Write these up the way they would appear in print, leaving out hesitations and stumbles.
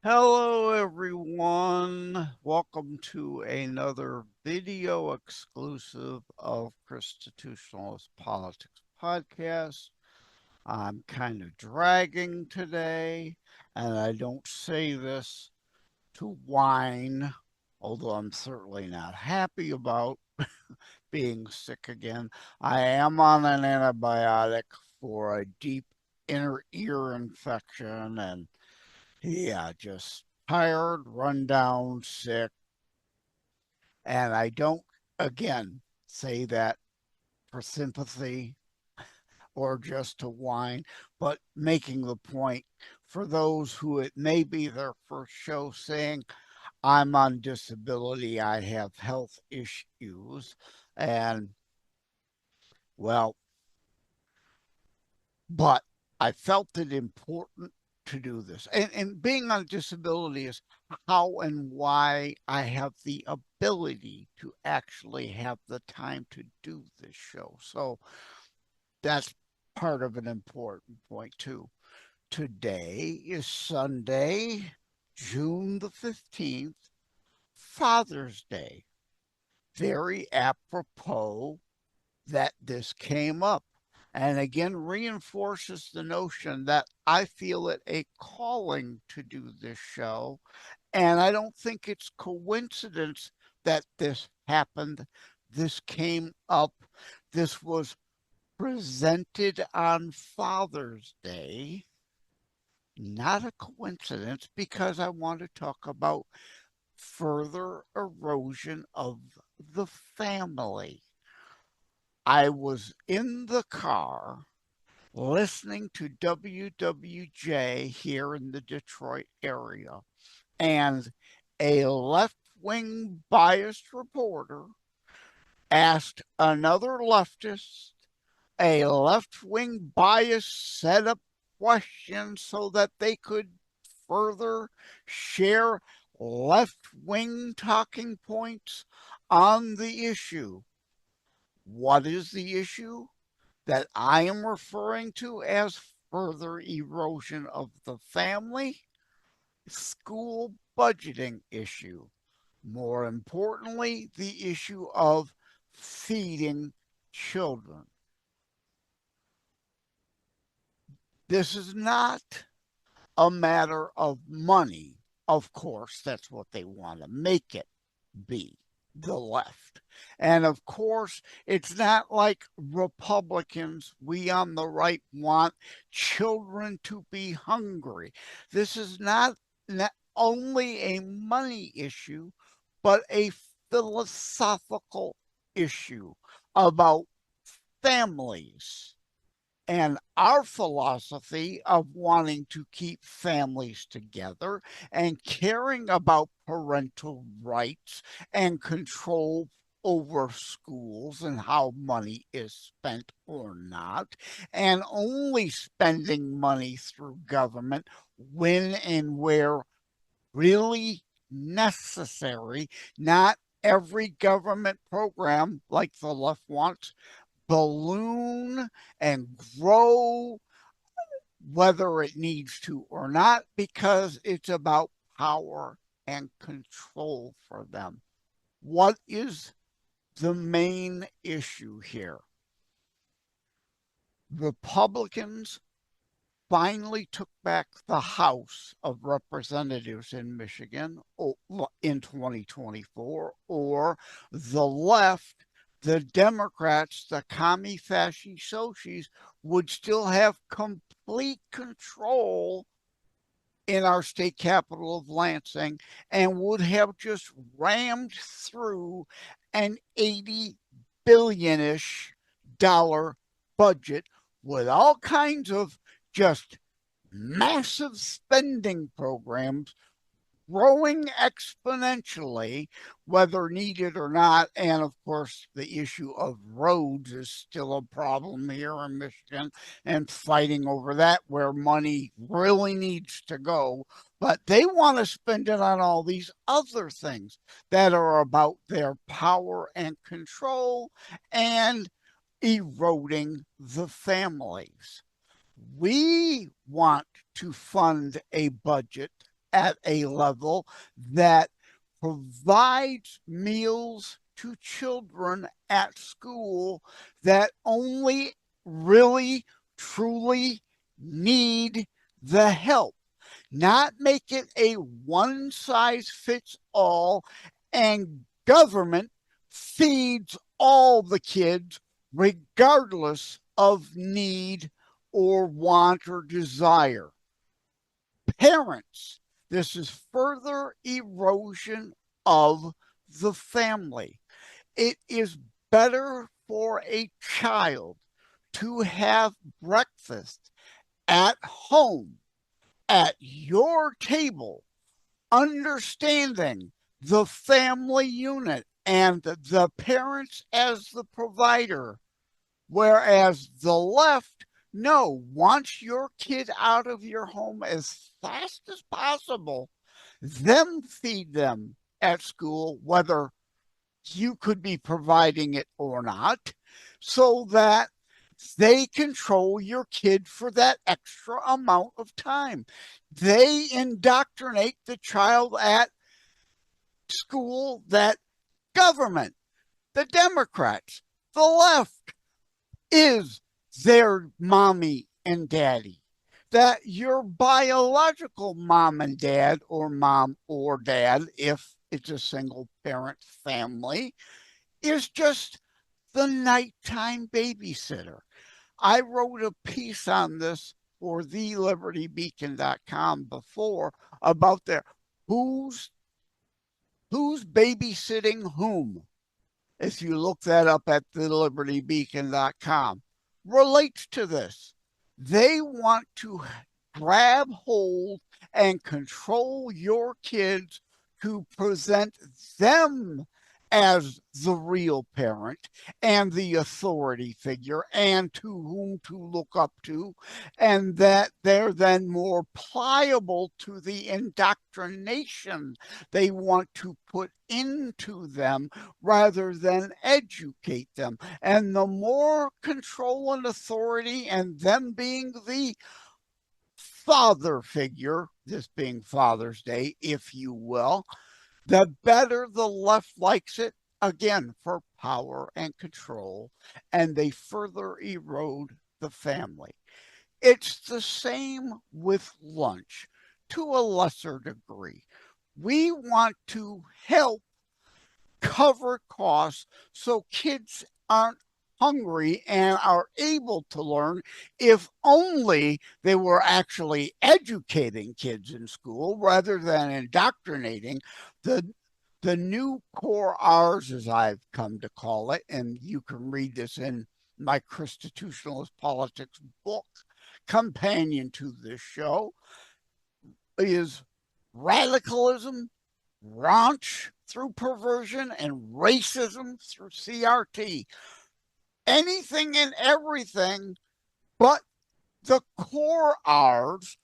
Hello, everyone. Welcome to another video exclusive of Constitutionalist Politics Podcast. I'm kind of dragging today, and I don't say this to whine, although I'm certainly not happy about being sick again. I am on an antibiotic for a deep inner ear infection, and yeah, just tired, run down, sick. And I don't, again, say that for sympathy or just to whine, but making the point for those who it may be their first show saying, I'm on disability, I have health issues. And well, but I felt it important to do this. And being on disability is how and why I have the ability to actually have the time to do this show. So that's part of an important point, too. Today is Sunday, June the 15th, Father's Day. Very apropos that this came up. And again, reinforces the notion that I feel it a calling to do this show. And I don't think it's coincidence that this happened. This came up. This was presented on Father's Day. Not a coincidence because I want to talk about further erosion of the family. I was in the car listening to WWJ here in the Detroit area, and a left wing biased reporter asked another leftist a left wing biased set up question so that they could further share left wing talking points on the issue. What is the issue that I am referring to as further erosion of the family? School budgeting issue. More importantly, the issue of feeding children. This is not a matter of money. Of course, that's what they want to make it be, the left. And of course, it's not like Republicans, we on the right want children to be hungry. This is not only a money issue, but a philosophical issue about families and our philosophy of wanting to keep families together and caring about parental rights and control over schools and how money is spent or not, and only spending money through government when and where really necessary, not every government program like the left wants balloon and grow, whether it needs to or not, because it's about power and control for them. What is the main issue here? Republicans finally took back the House of Representatives in Michigan in 2024, or the left, the Democrats, the commie fasci sociis, would still have complete control in our state capital of Lansing and would have just rammed through an 80 billion-ish dollar budget with all kinds of just massive spending programs growing exponentially, whether needed or not. And of course, the issue of roads is still a problem here in Michigan and fighting over that where money really needs to go. But they want to spend it on all these other things that are about their power and control and eroding the families. We want to fund a budget at a level that provides meals to children at school that only really, truly need the help. Not make it a one size fits all and government feeds all the kids regardless of need or want or desire. Parents, this is further erosion of the family. It is better for a child to have breakfast at home, at your table, understanding the family unit and the parents as the provider. Whereas the left, no, wants your kid out of your home as fast as possible, then feed them at school, whether you could be providing it or not, so that they control your kid for that extra amount of time. They indoctrinate the child at school that government, the Democrats, the left, is their mommy and daddy. That your biological mom and dad, or mom or dad, if it's a single parent family, is just the nighttime babysitter. I wrote a piece on this for thelibertybeacon.com before about their who's babysitting whom. If you look that up at thelibertybeacon.com, relates to this. They want to grab hold and control your kids to present them as the real parent and the authority figure and to whom to look up to, and that they're then more pliable to the indoctrination they want to put into them rather than educate them. And the more control and authority and them being the father figure, this being Father's Day, if you will, the better the left likes it, again, for power and control, and they further erode the family. It's the same with lunch to a lesser degree. We want to help cover costs so kids aren't hungry and are able to learn. If only they were actually educating kids in school rather than indoctrinating. The new core R's, as I've come to call it, and you can read this in my Constitutionalist Politics book, companion to this show, is radicalism, raunch through perversion, and racism through CRT. Anything and everything but the core R's: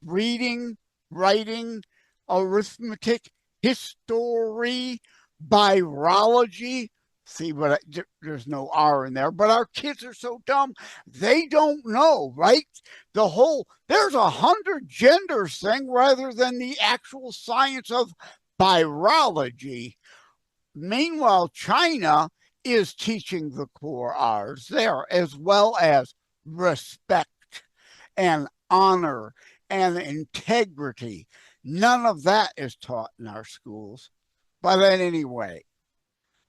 reading, writing, arithmetic, history, virology. See, but there's no R in there. But our kids are so dumb, they don't know, right? There's 100 genders thing rather than the actual science of virology. Meanwhile, China is teaching the core R's there, as well as respect and honor and integrity. None of that is taught in our schools. But anyway,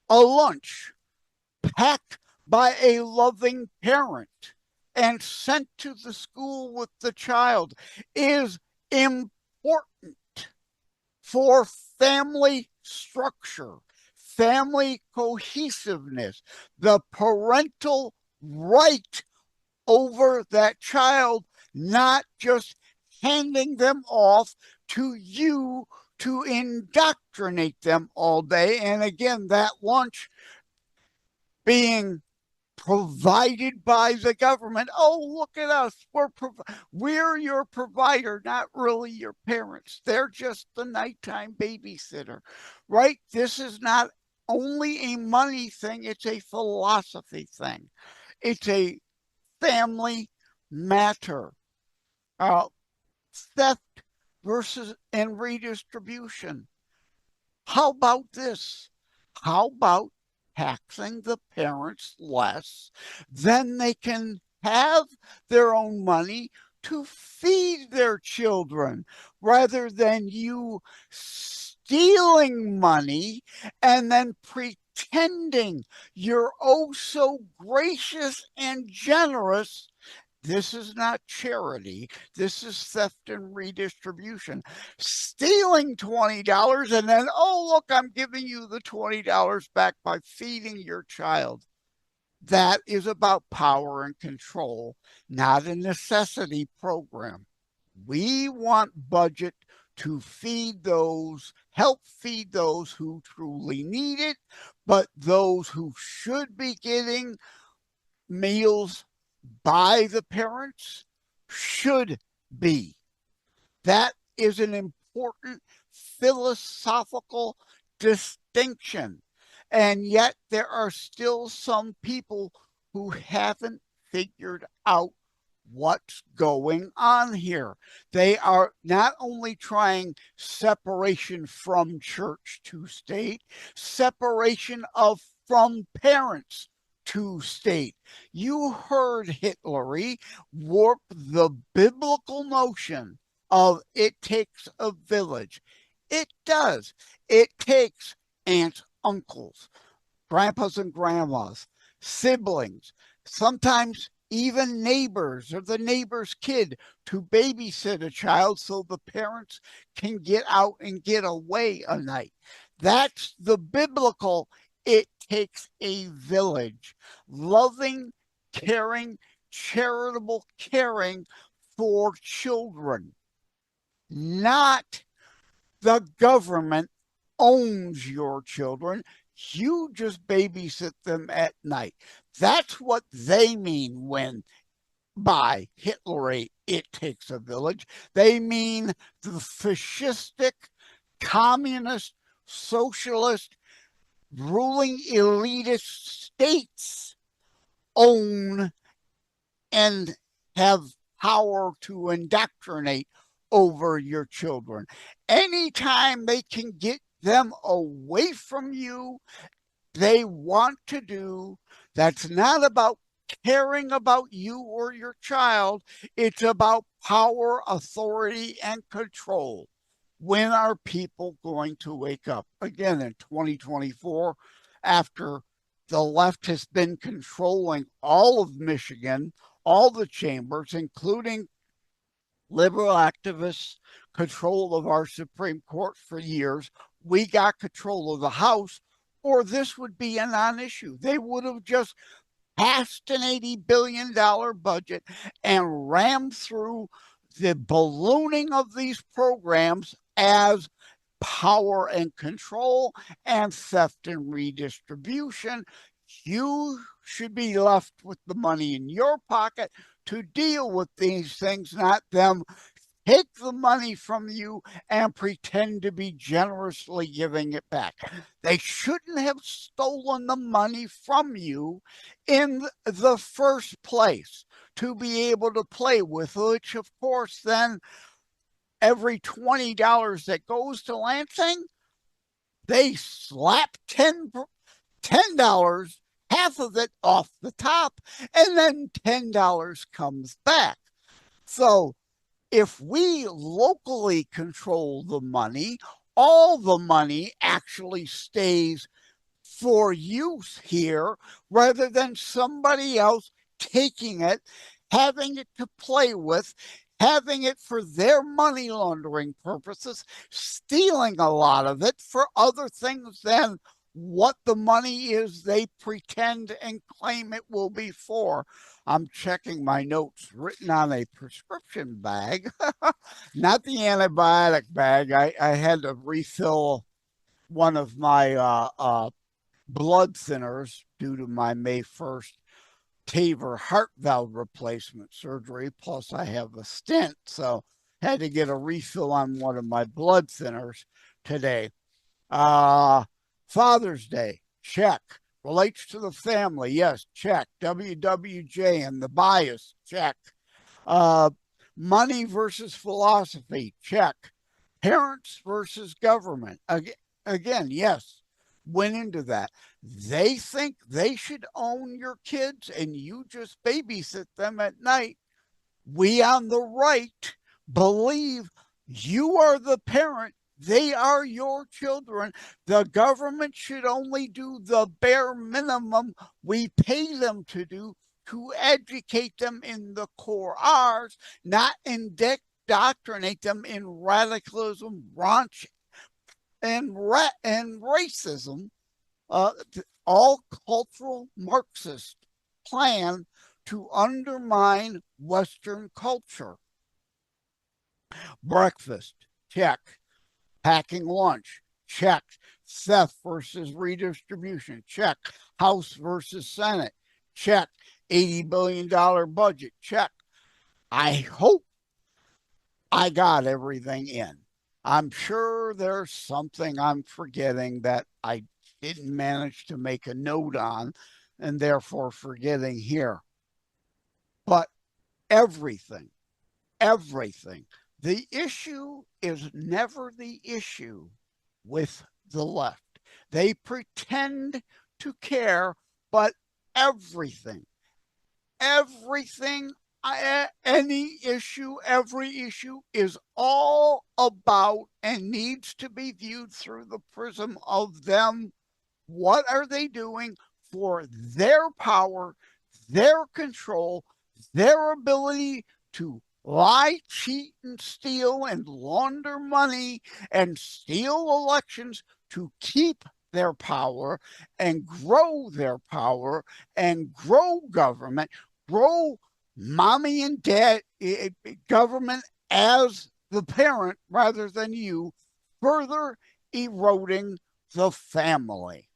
a lunch packed by a loving parent and sent to the school with the child is important for family structure, family cohesiveness, the parental right over that child, not just handing them off to you to indoctrinate them all day. And again, that lunch being provided by the government. Oh, look at us. We're your provider, not really your parents. They're just the nighttime babysitter, right? This is not only a money thing, it's a philosophy thing. It's a family matter. Theft versus and redistribution. How about this? How about taxing the parents less? Then they can have their own money to feed their children rather than you stealing money and then pretending you're oh so gracious and generous. This is not charity. This is theft and redistribution. Stealing $20 and then, oh, look, I'm giving you the $20 back by feeding your child. That is about power and control, not a necessity program. We want budget to feed those, help feed those who truly need it, but those who should be getting meals by the parents should be. That is an important philosophical distinction. And yet there are still some people who haven't figured out what's going on here. They are not only trying separation from church to state, separation of from parents to state. You heard Hitler warp the biblical notion of it takes a village. It does. It takes aunts, uncles, grandpas and grandmas, siblings, sometimes even neighbors or the neighbor's kid to babysit a child so the parents can get out and get away a night. That's the biblical it takes a village. Loving, caring, charitable caring for children. Not the government owns your children. You just babysit them at night. That's what they mean when by Hitler, it takes a village. They mean the fascistic, communist, socialist, ruling elitist states own and have power to indoctrinate over your children. Anytime they can get them away from you, they want to do. That's not about caring about you or your child. It's about power, authority, and control. When are people going to wake up? Again, in 2024, after the left has been controlling all of Michigan, all the chambers, including liberal activists, control of our Supreme Court for years, we got control of the House, or this would be a non-issue. They would have just passed an $80 billion budget and rammed through the ballooning of these programs as power and control and theft and redistribution. You should be left with the money in your pocket to deal with these things, not them take the money from you and pretend to be generously giving it back. They shouldn't have stolen the money from you in the first place to be able to play with, which of course then every $20 that goes to Lansing, they slap $10, half of it off the top, and then $10 comes back. So if we locally control the money, all the money actually stays for use here rather than somebody else taking it, having it to play with, having it for their money laundering purposes, stealing a lot of it for other things than what the money is they pretend and claim it will be for. I'm checking my notes written on a prescription bag, not the antibiotic bag. I had to refill one of my blood thinners due to my May 1st TAVR heart valve replacement surgery. Plus, I have a stent, so had to get a refill on one of my blood thinners today. Father's Day, check. Relates to the family, yes, check. WWJ and the bias, check. Money versus philosophy, check. Parents versus government. Again, yes, went into that. They think they should own your kids and you just babysit them at night. We on the right believe you are the parent. They are your children. The government should only do the bare minimum we pay them to do to educate them in the core R's, not indoctrinate them in radicalism, raunch, and racism, all cultural Marxist plan to undermine Western culture. Breakfast, check. Packing lunch, check. Theft versus redistribution, check. House versus Senate, check. $80 billion budget, check. I hope I got everything in. I'm sure there's something I'm forgetting that I didn't manage to make a note on and therefore forgetting here. But everything. The issue is never the issue with the left. They pretend to care, but every issue is all about and needs to be viewed through the prism of them. What are they doing for their power, their control, their ability to lie, cheat, and steal and launder money and steal elections to keep their power and grow their power and grow government, grow mommy and dad government as the parent rather than you, further eroding the family.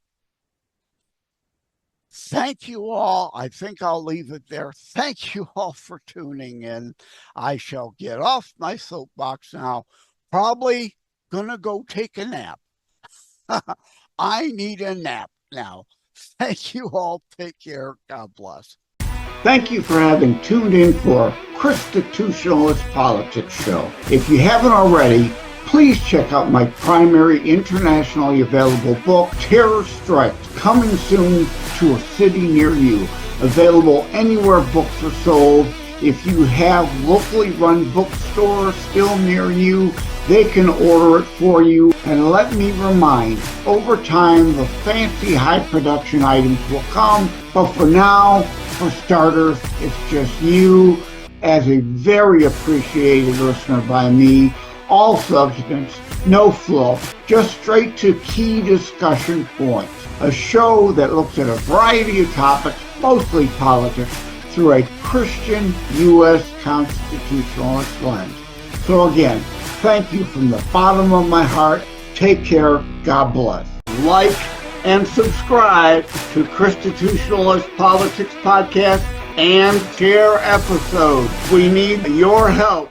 Thank you all. I think I'll leave it there. Thank you all for tuning in. I shall get off my soapbox now. Probably gonna go take a nap. I need a nap now. Thank you all. Take care. God bless. Thank you for having tuned in for Constitutionalist Politics Show. If you haven't already, please check out my primary internationally available book, Terror Strikes, coming soon to a city near you. Available anywhere books are sold. If you have locally run bookstores still near you, they can order it for you. And let me remind, over time, the fancy high production items will come. But for now, for starters, it's just you as a very appreciated listener by me. All substance, no fluff, just straight to key discussion points. A show that looks at a variety of topics, mostly politics, through a Christian U.S. constitutionalist lens. So again, thank you from the bottom of my heart. Take care. God bless. Like and subscribe to Constitutionalist Politics Podcast and share episodes. We need your help.